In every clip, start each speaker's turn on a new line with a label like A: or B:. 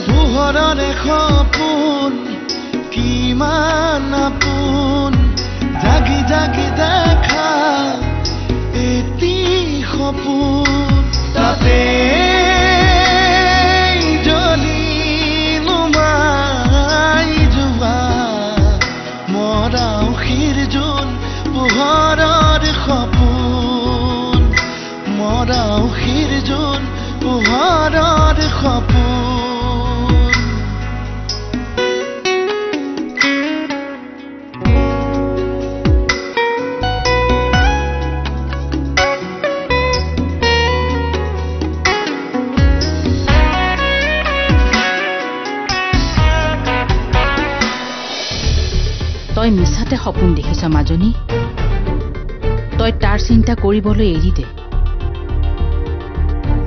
A: পোহৰৰে সপোন কিমান আপোন জাগি জাগি দেখা এটি সপোন তাতে জ্বলি নুমাই যোৱা মৰাউসীৰ জোন পোহৰৰ সপোন মৰাউসীৰ জোন পোহৰৰ সপোন
B: তই মিছাতে সপোন দেখিছ মাজনী তই তাৰ চিন্তা কৰিবলৈ এৰি দে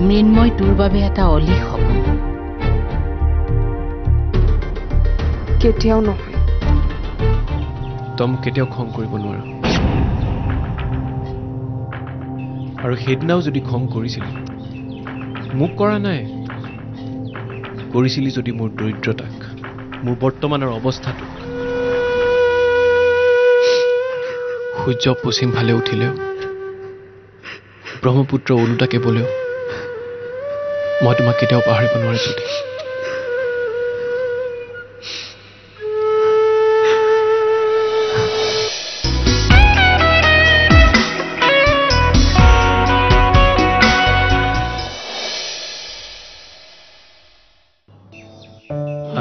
B: মৃন্ময় তোৰ বাবে এটা অলি সপোন
C: কেতিয়াও নহয়
D: তম কেতিয়াও খং কৰিব নোৱাৰো আৰু সেইদিনাও যদি খং কৰিছিলি মোক কৰা নাই কৰিছিলি যদি মোৰ দৰিদ্ৰতাক মোৰ বৰ্তমানৰ অৱস্থাটো সূৰ্য পশ্চিম ফালে উঠিলেও ব্ৰহ্মপুত্ৰ ওলোটাকে বলেও মই তোমাক কেতিয়াও পাহৰিব নোৱাৰিছো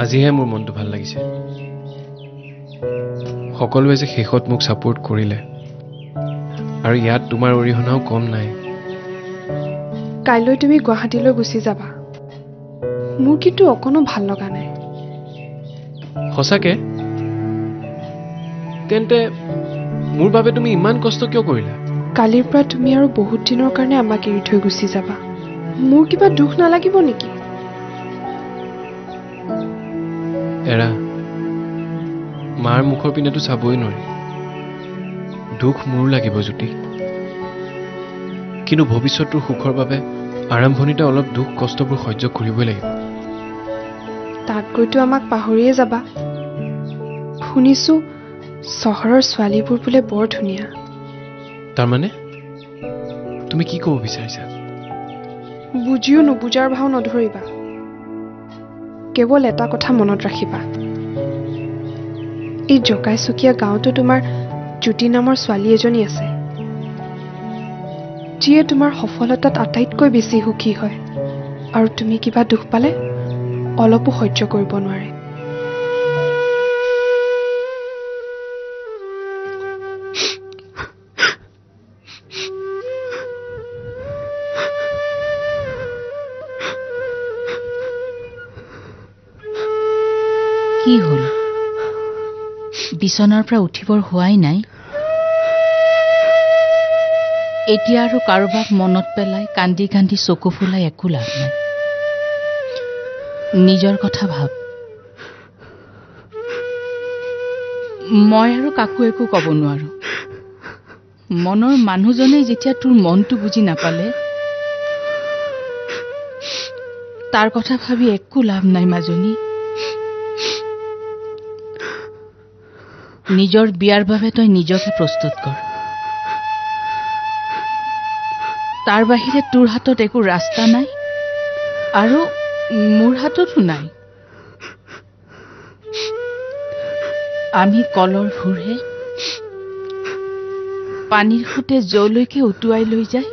D: আজিহে মোৰ মনটো ভাল লাগিছে সকলোৱে যে শেষত মোক ছাপোৰ্ট কৰিলে আৰু ইয়াত তোমাৰ অৰিহণাও কম নাই
C: কাইলৈ তুমি গুৱাহাটীলৈ গুচি যাবা মোৰ কিন্তু অকনো ভাল লগা নাই
D: সঁচাকে তেন্তে মোৰ বাবে তুমি ইমান কষ্ট কিয় কৰিলা
C: কালিৰ পৰা তুমি আৰু বহুত দিনৰ কাৰণে আমাক এৰি থৈ গুচি যাবা মোৰ কিবা দুখ নালাগিব নেকি
D: এৰা মাৰ মুখৰ পিনেতো চাবই নোৱাৰি দুখ মোৰ লাগিব জ্যোতি কিন্তু ভৱিষ্যতৰ সুখৰ বাবে আৰম্ভণিতে অলপ দুখ কষ্টবোৰ সহ্য কৰিবই লাগিব
C: তাত গৈতো আমাক পাহৰিয়ে যাবা শুনিছো চহৰৰ ছোৱালীবোৰ বোলে বৰ ধুনীয়া
D: তাৰমানে তুমি কি ক'ব বিচাৰিছা
C: বুজিও নুবুজাৰ ভাও নধৰিবা কেৱল এটা কথা মনত ৰাখিবা এই জকাইচকীয়া গাঁৱতো তোমাৰ জ্যোতি নামৰ ছোৱালী এজনী আছে যিয়ে তোমাৰ সফলতাত আটাইতকৈ বেছি সুখী হয় আৰু তুমি কিবা দুখ পালে অলপো সহ্য কৰিব নোৱাৰে
B: কি হ'ল বিছনাৰ পৰা উঠিবৰ হোৱাই নাই এতিয়া আৰু কাৰোবাক মনত পেলাই কান্দি কান্দি চকু ফুলাই একো লাভ নাই নিজৰ কথা ভাব মই আৰু কাকো একো ক'ব নোৱাৰো মনৰ মানুহজনে যেতিয়া তোৰ মনটো বুজি নাপালে তাৰ কথা ভাবি একো লাভ নাই মাজনী নিজৰ বিয়াৰ বাবে তই নিজকে প্ৰস্তুত কৰ তাৰ বাহিৰে তোৰ হাতত একো ৰাস্তা নাই আৰু মোৰ হাততো নাই আমি কলৰ ভুৰহে পানীৰ খুঁটে যলৈকে উটুৱাই লৈ যায়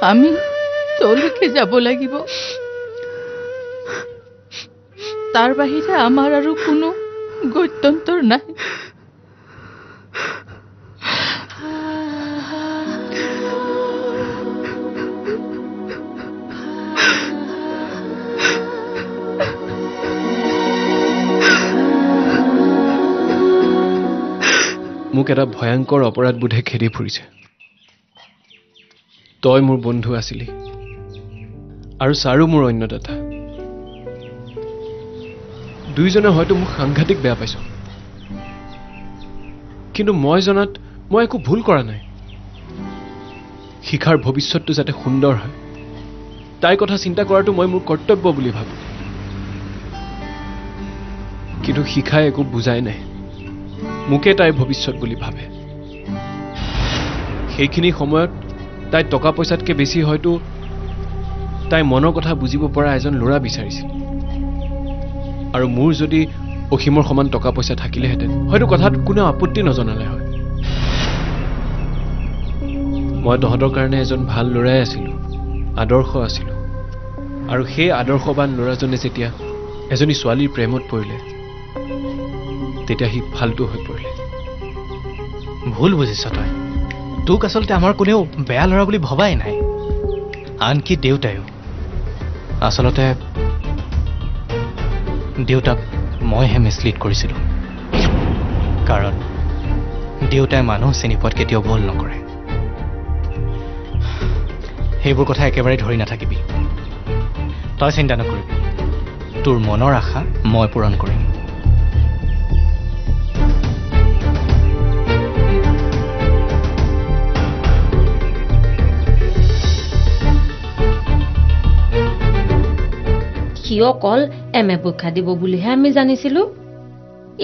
B: আমি তলৈকে যাব লাগিব তাৰ বাহিৰে আমাৰ আৰু কোনো গত্যন্তৰ নাই
D: মোক এটা ভয়ংকৰ অপৰাধবোধে খেদি ফুৰিছে তই মোৰ বন্ধু আছিলি আৰু চাৰু মোৰ অন্যদাতা দুইজনে হয়তো মোক সাংঘাতিক বেয়া পাইছ, কিন্তু মই জনাত মই একো ভুল কৰা নাই। শিখাৰ ভৱিষ্যতটো যাতে সুন্দৰ হয় তাইৰ কথা চিন্তা কৰাটো মই মোৰ কৰ্তব্য বুলি ভাবো। কিন্তু শিখাই একো বুজাই নাই, মোকে তাইৰ ভৱিষ্যত বুলি ভাবে। সেইখিনি সময়ত তাই টকা পইচাতকৈ বেছি হয়তো তাই মনৰ কথা বুজিব পৰা এজন ল'ৰা বিচাৰিছিল। আৰু মোৰ যদি অসীমৰ সমান টকা পইচা থাকিলেহেঁতেন হয়তো কথাত কোনেও আপত্তি নজনালে হয়। মই তহঁতৰ কাৰণে এজন ভাল ল'ৰাই আছিলোঁ, আদৰ্শ আছিলোঁ। আৰু সেই আদৰ্শৱান ল'ৰাজনে যেতিয়া এজনী ছোৱালীৰ প্ৰেমত পৰিলে তেতিয়া সি ফাল্টু হৈ পৰিলে।
E: ভুল বুজিছ তই। তোক আচলতে আমাৰ কোনেও বেয়া ল'ৰা বুলি ভবাই নাই, আনকি দেউতায়ো। আচলতে দেউতাক মইহে মিছলিড কৰিছিলোঁ, কাৰণ দেউতাই মানুহ চিনি পোৱাত কেতিয়াও ভুল নকৰে। সেইবোৰ কথা একেবাৰে ধৰি নাথাকিবি। তই চিন্তা নকৰিবি, তোৰ মনৰ আশা মই পূৰণ কৰিম।
F: সি অকল এম এ পৰীক্ষা দিব বুলিহে আমি জানিছিলো।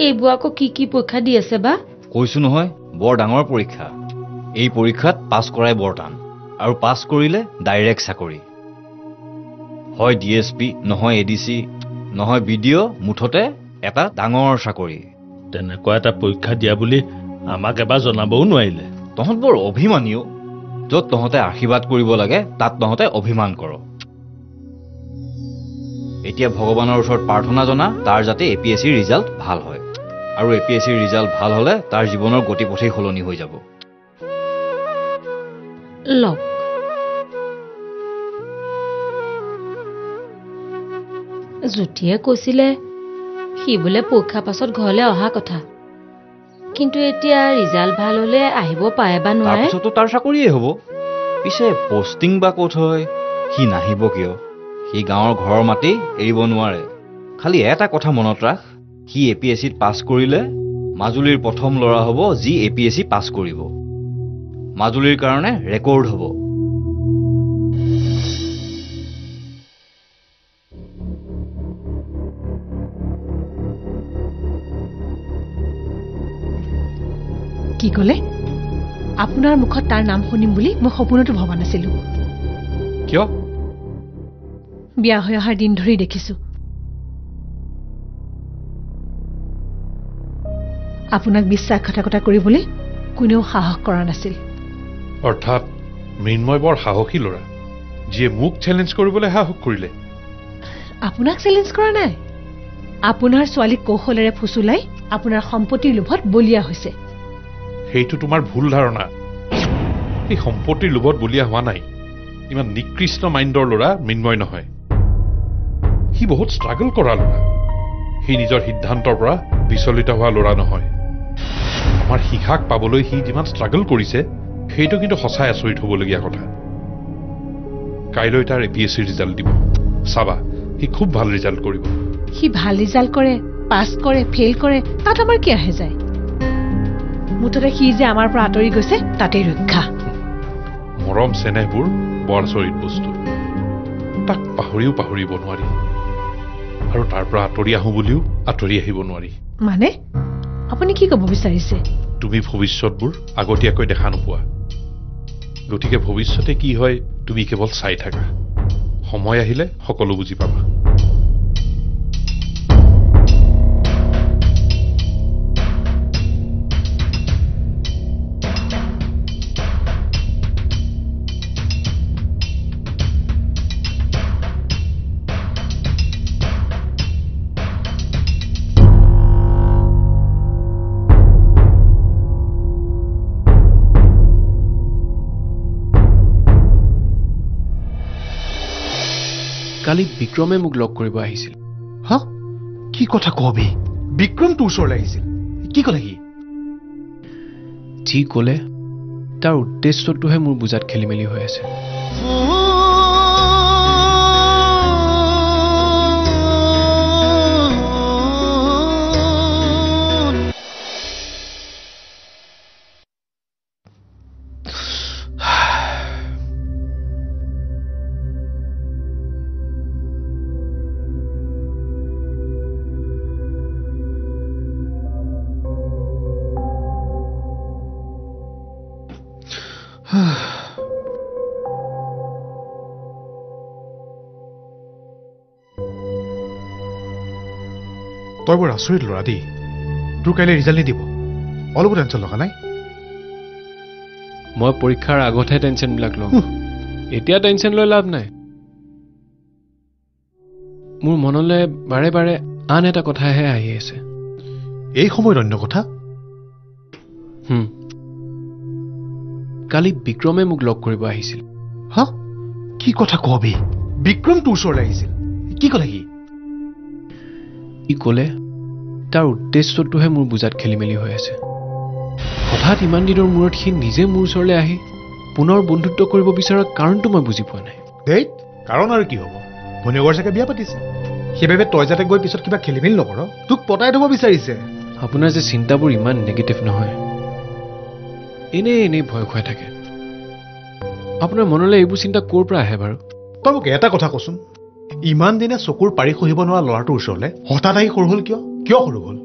F: এইবোৰ আকৌ কি কি পৰীক্ষা দি আছে বা?
G: কৈছো নহয়, বৰ ডাঙৰ পৰীক্ষা। এই পৰীক্ষাত পাছ কৰাই বৰ টান, আৰু পাছ কৰিলে ডাইৰেক্ট চাকৰি। হয় DSP, নহয় ADC, নহয় BDO, মুঠতে এটা ডাঙৰ চাকৰি।
H: তেনেকুৱা এটা পৰীক্ষা দিয়া বুলি আমাক এবাৰ জনাবও নোৱাৰিলে।
G: তহঁত বৰ অভিমানীও। য'ত তহঁতে আশীৰ্বাদ কৰিব লাগে তাত তহঁতে অভিমান কৰ। এতিয়া ভগৱানৰ ওচৰত প্ৰাৰ্থনা জনা তাৰ যাতে APSCৰ ৰিজাল্ট ভাল হয়, আৰু APSCৰ ৰিজাল্ট ভাল হ'লে তাৰ জীৱনৰ গতিপথেই সলনি হৈ যাব।
F: লওক, জ্যোতিয়ে কৈছিলে সি বোলে পৰীক্ষাৰ পাছত ঘৰলৈ অহা কথা, কিন্তু এতিয়া ৰিজাল্ট ভাল হ'লে আহিব পাৰে বা নোৱাৰে।
G: তাৰপিছতো তাৰ চাকৰিয়ে হ'ব। পিছে পষ্টিং বা ক'ত হয়? সি নাহিব কিয়? সি গাঁৱৰ ঘৰৰ মাটি এৰিব নোৱাৰে। খালি এটা কথা মনত ৰাখ, সি APSCত পাছ কৰিলে মাজুলীৰ প্ৰথম ল'ৰা হ'ব যি APSC পাছ কৰিব। মাজুলীৰ কাৰণে ৰেকৰ্ড হ'ব।
I: কি ক'লে? আপোনাৰ মুখত তাৰ নাম শুনিম বুলি মই সপোনতো ভবা নাছিলো।
D: কিয়?
I: বিয়া হৈ অহাৰ দিন ধৰি দেখিছো। আপোনাক বিশ্বাসঘাতকতা কৰিবলৈ কোনেও সাহস কৰা নাছিল।
J: অৰ্থাৎ মৃন্ময় বৰ সাহসী ল'ৰা, যিয়ে মোক চেলেঞ্জ কৰিবলৈ সাহস কৰিলে।
I: আপোনাক চেলেঞ্জ কৰা নাই, আপোনাৰ ছোৱালীক কৌশলেৰে ফুচুলাই আপোনাৰ সম্পত্তিৰ লোভত বলিয়া হৈছে।
J: সেইটো তোমাৰ ভুল ধাৰণা। এই সম্পত্তিৰ লোভত বলিয়া হোৱা নাই। ইমান নিকৃষ্ট মাইণ্ডৰ ল'ৰা মৃন্ময় নহয়। সি বহুত ষ্ট্ৰাগল কৰা ল'ৰা। সি নিজৰ সিদ্ধান্তৰ পৰা বিচলিত হোৱা ল'ৰা নহয়। আমাৰ শিখাক পাবলৈ সি যিমান ষ্ট্ৰাগল কৰিছে সেইটো কিন্তু সঁচাই আচৰিত হ'বলগীয়া কথা। কাইলৈ তাৰ APSCৰ ৰিজাল্ট দিব, চাবা সি খুব ভাল ৰিজাল্ট কৰিব।
I: সি ভাল ৰিজাল্ট কৰে, পাছ কৰে, ফেইল কৰে, তাত আমাৰ কি আহে যায়? মুঠতে সি যে আমাৰ পৰা আঁতৰি গৈছে তাতেই ৰক্ষা।
J: মৰম চেনেহবোৰ বৰ আচৰিত বস্তু। তাক পাহৰিও পাহৰিব নোৱাৰি, আৰু তাৰ পৰা আঁতৰি আহোঁ বুলিও আঁতৰি আহিব নোৱাৰি।
I: মানে আপুনি কি ক'ব বিচাৰিছে?
J: তুমি ভৱিষ্যতবোৰ আগতীয়াকৈ দেখা নোপোৱা, গতিকে ভৱিষ্যতে কি হয় তুমি কেৱল চাই থাকা। সময় আহিলে সকলো বুজি পাবা।
D: কালি বিক্ৰমে মোক লগ কৰিব আহিছিল।
E: হা? কি কথা কবি? বিক্ৰম তোৰ ওচৰলৈ আহিছিল? কি ক'লে সি?
D: যি ক'লে তাৰ উদ্দেশ্যটোহে মোৰ বুজাত খেলি মেলি হৈ আছে।
K: তই বৰ আচৰিত ল'ৰা দেই তোৰ কাইলৈ ৰিজাল্ট নিদিব অলপো টেনশ্যন লগা নাই
D: মই পৰীক্ষাৰ আগতহে টেনশ্যনবিলাক লওঁ এতিয়া টেনশ্যন লৈ লাভ নাই মোৰ মনলৈ বাৰে বাৰে আন এটা কথাহে আহি আছে
K: এই সময়ত অন্য কথা
D: কালি বিক্ৰমে মোক লগ কৰিব আহিছিল
K: হা কি কথা কবি বিক্ৰম তোৰ ওচৰলৈ আহিছিল কি ক'লে
D: ই ক'লে তাৰ উদ্দেশ্যটোহে মোৰ বুজাত খেলি মেলি হৈ আছে হঠাৎ ইমান দিনৰ মূৰত সি নিজে মোৰ ওচৰলৈ আহি পুনৰ বন্ধুত্ব কৰিব বিচৰা কাৰণটো মই বুজি পোৱা নাই
K: দেই কাৰণ আৰু কি হ'ব ভনীয়েকৰ চাগে বিয়া পাতিছে সেইবাবে তই যাতে গৈ পিছত কিবা খেলি মেলি নকৰ তোক পতাই থ'ব বিচাৰিছে
D: আপোনাৰ যে চিন্তাবোৰ ইমান নিগেটিভ নহয় এনেই ভয় খুৱাই থাকে আপোনাৰ মনলৈ এইবোৰ চিন্তা ক'ৰ পৰা আহে বাৰু
K: তই মোক এটা কথা কচোন ইমান দিনে চকুৰ পাৰি সহিব নোৱাৰা ল'ৰাটোৰ ওচৰলৈ হঠাৎ আহি সৰু হ'ল কিয় সৰু হ'ল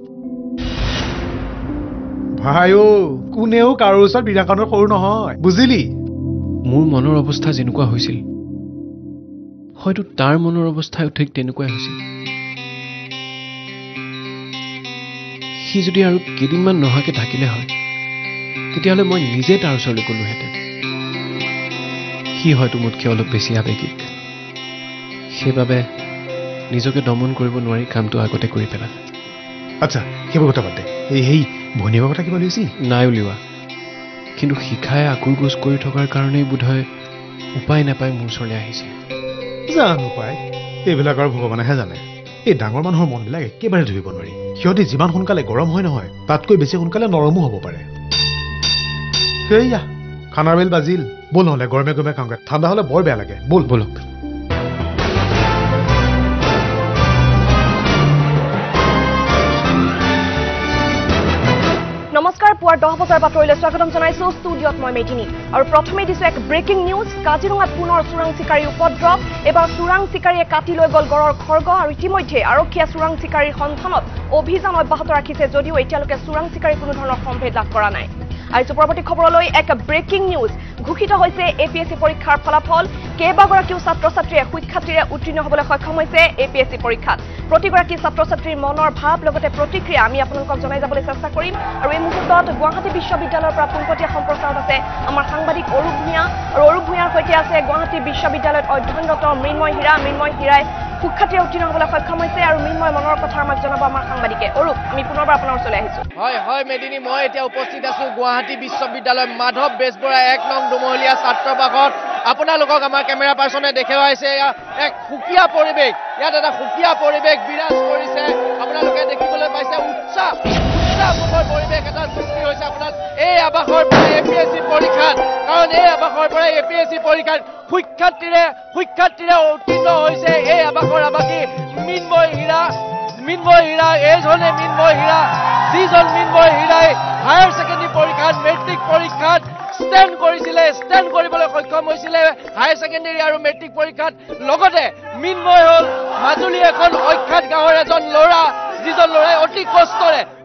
K: ভাই কোনেও কাৰো ওচৰত বিনাকাৰণৰ সৰু নহয় বুজিলি
D: মোৰ মনৰ অৱস্থা যেনেকুৱা হৈছিল হয়তো তাৰ মনৰ অৱস্থাও ঠিক তেনেকুৱাই হৈছিল সি যদি আৰু কেইদিনমান নোহোৱাকৈ থাকিলে হয় তেতিয়াহ'লে মই নিজে তাৰ ওচৰলৈ গ'লোহেঁতেন সি হয়তো মোতকৈ অলপ বেছি আৱেগিক সেইবাবে নিজকে দমন কৰিব নোৱাৰি কামটো আগতে কৰি পেলালে
K: আচ্ছা সেইবোৰ কথা বাদ দে এই ভনীয়েকৰ কথা কিবা লৈছিল
D: নাই উলিওৱা কিন্তু শিখাই আকুৰ গোজ কৰি থকাৰ কাৰণেই বোধহয় উপায় নাপায় মোৰ ওচৰলৈ আহিছিল
K: জানো পাই এইবিলাক আৰু ভগৱানেহে জানে এই ডাঙৰ মানুহৰ মনবিলাক একেবাৰে ধৰিব নোৱাৰি সিহঁতি যিমান সোনকালে গৰম হয় নহয় তাতকৈ বেছি সোনকালে নৰমো হ'ব পাৰে সেয়া খানাৰ বেল বাজিল ব'ল নহ'লে গৰমে গৰমে খাওঁগৈ ঠাণ্ডা হ'লে বৰ বেয়া লাগে ব'লক
L: নমস্কাৰ পুৱাৰ 10 বজাৰ বাতৰিলৈ স্বাগতম জনাইছো ষ্টুডিঅ'ত মই মেদিনী আৰু প্ৰথমে দিছো এক ব্ৰেকিং নিউজ কাজিৰঙাত পুনৰ চোৰাং চিকাৰীৰ উপদ্ৰৱ এবাৰ চোৰাং চিকাৰীয়ে কাটি লৈ গ'ল গড়ৰ খৰ্গ আৰু ইতিমধ্যে আৰক্ষীয়ে চোৰাং চিকাৰীৰ সন্ধানত অভিযান অব্যাহত ৰাখিছে যদিও এতিয়ালৈকে চোৰাং চিকাৰী কোনো ধৰণৰ সম্ভেদ লাভ কৰা নাই আৰু পৰৱৰ্তী খবৰলৈ এক ব্ৰেকিং নিউজ ঘোষিত হৈছে এপিএছচি পৰীক্ষাৰ ফলাফল কেইবাগৰাকীও ছাত্ৰ ছাত্ৰীয়ে সুখ্যাতিৰে উত্তীৰ্ণ হ'বলৈ সক্ষম হৈছে এপিএছচি পৰীক্ষাত প্ৰতিগৰাকী ছাত্ৰ ছাত্ৰীৰ মনৰ ভাৱ লগতে প্ৰতিক্ৰিয়া আমি আপোনালোকক জনাই যাবলৈ চেষ্টা কৰিম আৰু এই মুহূৰ্তত গুৱাহাটী বিশ্ববিদ্যালয়ৰ পৰা পোনপটীয়া সম্প্ৰচাৰত আছে আমাৰ সাংবাদিক অৰূপ ভূঞা আৰু অৰূপ ভূঞাৰ সৈতে আছে গুৱাহাটী বিশ্ববিদ্যালয়ত অধ্যয়নৰত মৃন্ময় হীৰাই সুখ্যাতিৰে উত্তীৰ্ণ হ'বলৈ সক্ষম হৈছে আৰু মৃন্ময় মনৰ কথা আমাক জনাব আমাৰ সাংবাদিকে অৰূপ আমি পুনৰবাৰ আপোনাৰ ওচৰলৈ আহিছোঁ
M: হয় মেদিনী মই এতিয়া উপস্থিত আছো গুৱাহাটী বিশ্ববিদ্যালয় মাধৱ বেজবৰুৱা 1 নং দুমহলীয়া ছাত্ৰবাসত আপোনালোকক আমাৰ কেমেৰা পাৰ্চনে দেখুৱাইছে এক সুকীয়া পৰিৱেশ ইয়াত এটা সুকীয়া পৰিৱেশ বিৰাজ কৰিছে আপোনালোকে দেখিবলৈ পাইছে উৎসাহমুখৰ পৰিৱেশ এটা সৃষ্টি হৈছে আপোনাৰ এই আৱাসৰ পৰা এপিএছচি পৰীক্ষাত কাৰণ এই আৱাসৰ পৰা এপিএছচি পৰীক্ষাত সুখ্যাতিৰে উত্তীৰ্ণ হৈছে এই আৱাসৰ আৱাসী মৃন্ময় হীৰা এইজনে মৃন্ময় হীৰা যিজন মৃন্ময় হীৰাই হায়াৰ ছেকেণ্ডেৰী পৰীক্ষাত মেট্ৰিক পৰীক্ষাত ষ্টেণ্ড কৰিবলৈ সক্ষম হৈছিলে হায়াৰ ছেকেণ্ডেৰী আৰু মেট্ৰিক পৰীক্ষাত লগতে মৃন্ময় হ'ল মাজুলী এখন অখ্যাত গাঁৱৰ এজন ল'ৰা যিজন ল'ৰাই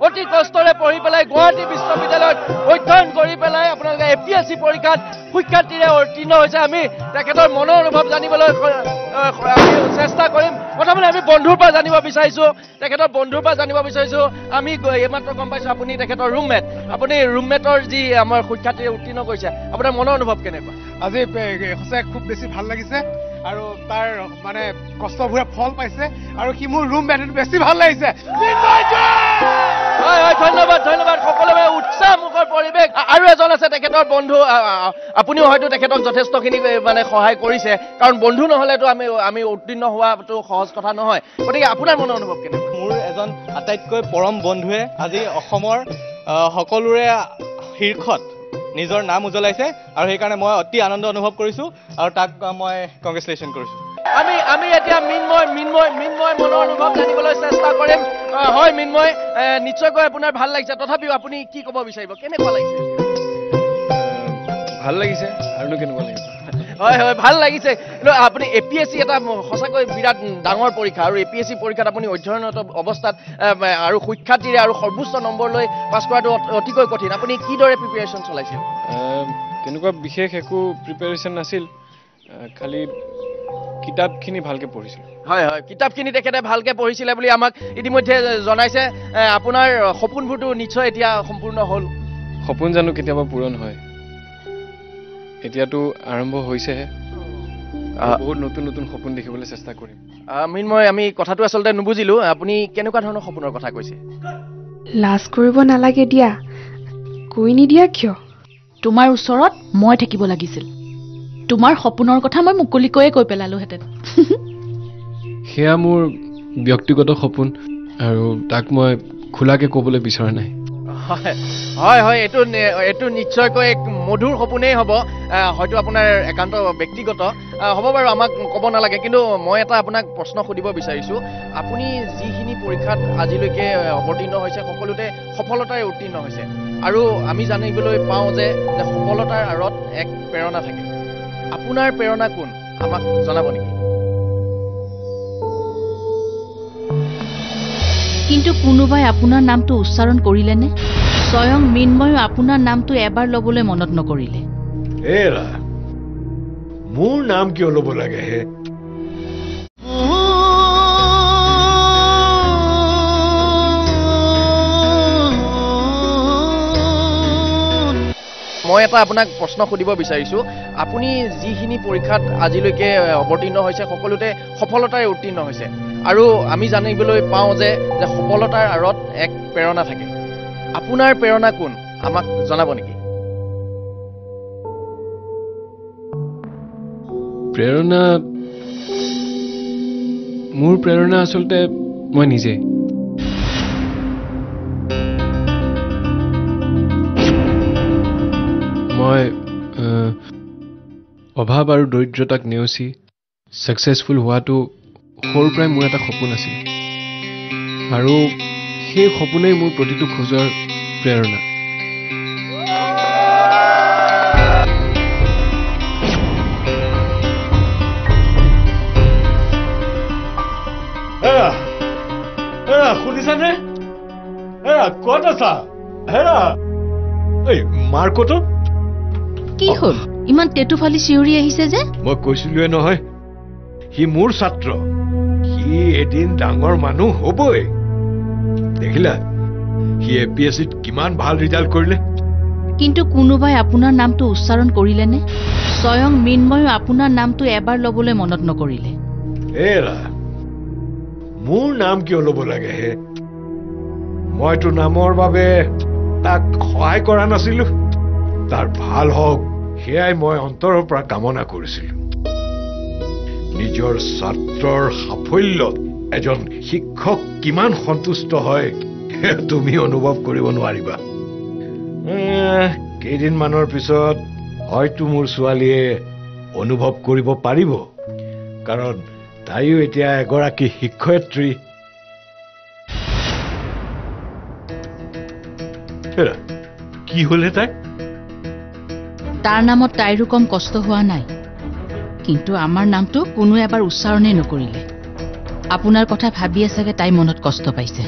M: অতি কষ্টৰে পঢ়ি পেলাই গুৱাহাটী বিশ্ববিদ্যালয়ত অধ্যয়ন কৰি পেলাই আপোনালোকে এপিএছচি পৰীক্ষাত সুখ্যাতিৰে উত্তীৰ্ণ হৈছে আমি তেখেতৰ মনৰ অনুভৱ জানিবলৈ চেষ্টা কৰিম প্ৰথমতে আমি বন্ধুৰ পৰা জানিব বিচাৰিছোঁ আমি এইমাত্ৰ গম পাইছোঁ আপুনি তেখেতৰ ৰুমমেটৰ যি আমাৰ সুখ্যাতিৰে উত্তীৰ্ণ কৰিছে আপোনাৰ মনৰ অনুভৱ কেনেকুৱা
N: আজি সঁচাই খুব বেছি ভাল লাগিছে আৰু তাৰ মানে কষ্টবোৰে ফল পাইছে আৰু সি মোৰ ৰুমমেট বেছি ভাল লাগিছে
M: ধন্যবাদ সকলোৱে উৎসাহমুখৰ পৰিৱেশ আৰু এজন আছে তেখেতৰ বন্ধু আপুনিও হয়তো তেখেতক যথেষ্টখিনি মানে সহায় কৰিছে কাৰণ বন্ধু নহ'লেতো আমি উত্তীৰ্ণ হোৱাটো সহজ কথা নহয় গতিকে আপোনাৰ মনৰ অনুভৱ কেনেকুৱা
E: মোৰ এজন আটাইতকৈ পৰম বন্ধুৱে আজি অসমৰ সকলোৰে শীৰ্ষত নিজৰ নাম উজ্বলাইছে আৰু সেইকাৰণে মই অতি আনন্দ অনুভৱ কৰিছোঁ আৰু তাক মই কংগ্ৰেচুলেশ্যন কৰিছোঁ
M: আমি এতিয়া মৃন্ময় মনৰ অনুভৱ জানিবলৈ চেষ্টা কৰিম হয় মৃন্ময় নিশ্চয়কৈ আপোনাৰ ভাল লাগিছে তথাপিও আপুনি কি ক'ব বিচাৰিব কেনেকুৱা লাগিছে
D: ভাল লাগিছে আৰুনো কেনেকুৱা লাগিব
M: হয় ভাল লাগিছে আপুনি এপিএছচি এটা সঁচাকৈ বিৰাট ডাঙৰ পৰীক্ষা আৰু এপিএছচি পৰীক্ষাত আপুনি অধ্যয়নৰত অৱস্থাত আৰু সুখ্যাতিৰে আৰু সৰ্বোচ্চ নম্বৰ লৈ পাছ কৰাটো অতিকৈ কঠিন আপুনি কিদৰে প্ৰিপেৰেশ্যন চলাইছিল
D: তেনেকুৱা বিশেষ একো প্ৰিপেৰেশ্যন নাছিল খালি কিতাপখিনি ভালকৈ পঢ়িছিলোঁ।
M: হয় হয়, কিতাপখিনি তেখেতে ভালকৈ পঢ়িছিলে বুলি আমাক ইতিমধ্যে জনাইছে। আপোনাৰ সপোনবোৰতো নিশ্চয় এতিয়া সম্পূৰ্ণ হ'ল।
D: সপোন জানো কেতিয়াবা পূৰণ হয়? এতিয়াতো আৰম্ভ হৈছেহে। বহুত নতুন নতুন সপোন দেখিবলৈ চেষ্টা কৰিম।
M: মৃন্ময়, আমি কথাটো আচলতে নুবুজিলোঁ। আপুনি কেনেকুৱা ধৰণৰ সপোনৰ কথা কৈছে?
C: লাজ কৰিব নালাগে দিয়া। কৈ নিদিয়া কিয়?
B: তোমাৰ ওচৰত মই থাকিব লাগিছিল। তোমাৰ সপোনৰ কথা মই মুকলিকৈয়ে কৈ পেলালোহেঁতেন।
D: সেয়া মোৰ ব্যক্তিগত সপোন আৰু তাক মই খোলাকৈ ক'বলৈ বিচৰা নাই।
M: হয় হয়, এইটো নিশ্চয়কৈ এক মধুৰ সপোনেই হ'ব। হয়তো আপোনাৰ একান্ত ব্যক্তিগত হ'ব বাৰু, আমাক ক'ব নালাগে। কিন্তু মই এটা আপোনাক প্ৰশ্ন সুধিব বিচাৰিছোঁ। আপুনি যিখিনি পৰীক্ষাত আজিলৈকে অৱতীৰ্ণ হৈছে সকলোতে সফলতাৰে উত্তীৰ্ণ হৈছে, আৰু আমি জানিবলৈ পাওঁ যে সফলতাৰ আঁৰত এক প্ৰেৰণা থাকে। আপোনাৰ প্ৰেৰণা কোন, আমাক জনাব নেকি?
B: কিন্তু কোনোবাই আপোনাৰ নামটো উচ্চাৰণ কৰিলেনে? স্বয়ং মৃন্ময়ো আপোনাৰ নামটো এবাৰ ল'বলৈ মনত নকৰিলে।
O: এৰা, মোৰ নাম কিয় ল'ব লাগে হে?
M: মই এটা আপোনাক প্ৰশ্ন সুধিব বিচাৰিছোঁ। আপুনি যিখিনি পৰীক্ষাত আজিলৈকে অৱতীৰ্ণ হৈছে সকলোতে সফলতাৰে উত্তীৰ্ণ হৈছে, আৰু আমি জানিবলৈ পাওঁ যে সফলতাৰ আঁৰত এক প্ৰেৰণা থাকে। আপোনাৰ প্ৰেৰণা কোন, আমাক জনাব নেকি?
D: মোৰ প্ৰেৰণা আচলতে মই নিজে। মই অভাৱ আৰু দৰিদ্ৰতাক নেওচি ছাকচেছফুল হোৱাটো সৰুৰ পৰাই মোৰ এটা সপোন আছিল, আৰু সেই সপোনেই মোৰ প্ৰতিটো খোজৰ প্ৰেৰণা।
O: শুনিছানে? ক'ত আছা? এই মাৰ ক'ত?
B: কি হ'ল ইমান টেটু ফালি চিঞৰি আহিছে যে?
O: মই কৈছিলোৱে নহয়, সি মোৰ ছাত্ৰ। সি এদিন ডাঙৰ মানুহ হ'বই। দেখিলা সি APSCত কিমান ভাল ৰিজাল্ট কৰিলে।
B: কিন্তু কোনোবাই আপোনাৰ নামটো উচ্চাৰণ কৰিলেনে? স্বয়ং মৃন্ময়ো আপোনাৰ নামটো এবাৰ ল'বলৈ মনত নকৰিলে।
O: এৰা, মোৰ নাম কিয় ল'ব লাগে হে? মইতো নামৰ বাবে তাক সহায় কৰা নাছিলো। তাৰ ভাল হওক সেয়াই মই অন্তৰৰ পৰা কামনা কৰিছিলো। নিজৰ ছাত্ৰৰ সাফল্যত এজন শিক্ষক কিমান সন্তুষ্ট হয় তুমি অনুভৱ কৰিব নোৱাৰিবা। কেইদিনমানৰ পিছত হয়তো মোৰ ছোৱালীয়ে অনুভৱ কৰিব পাৰিব, কাৰণ তাইও এতিয়া এগৰাকী শিক্ষয়িত্ৰী। কি হলে তাই?
B: তাৰ নামত তাইৰো কম কষ্ট হোৱা নাই, কিন্তু আমাৰ নামটো কোনো এবাৰ উচ্চাৰণেই নকৰিলে। আপোনাৰ কথা ভাবিয়ে চাগে তাই মনত কষ্ট পাইছে।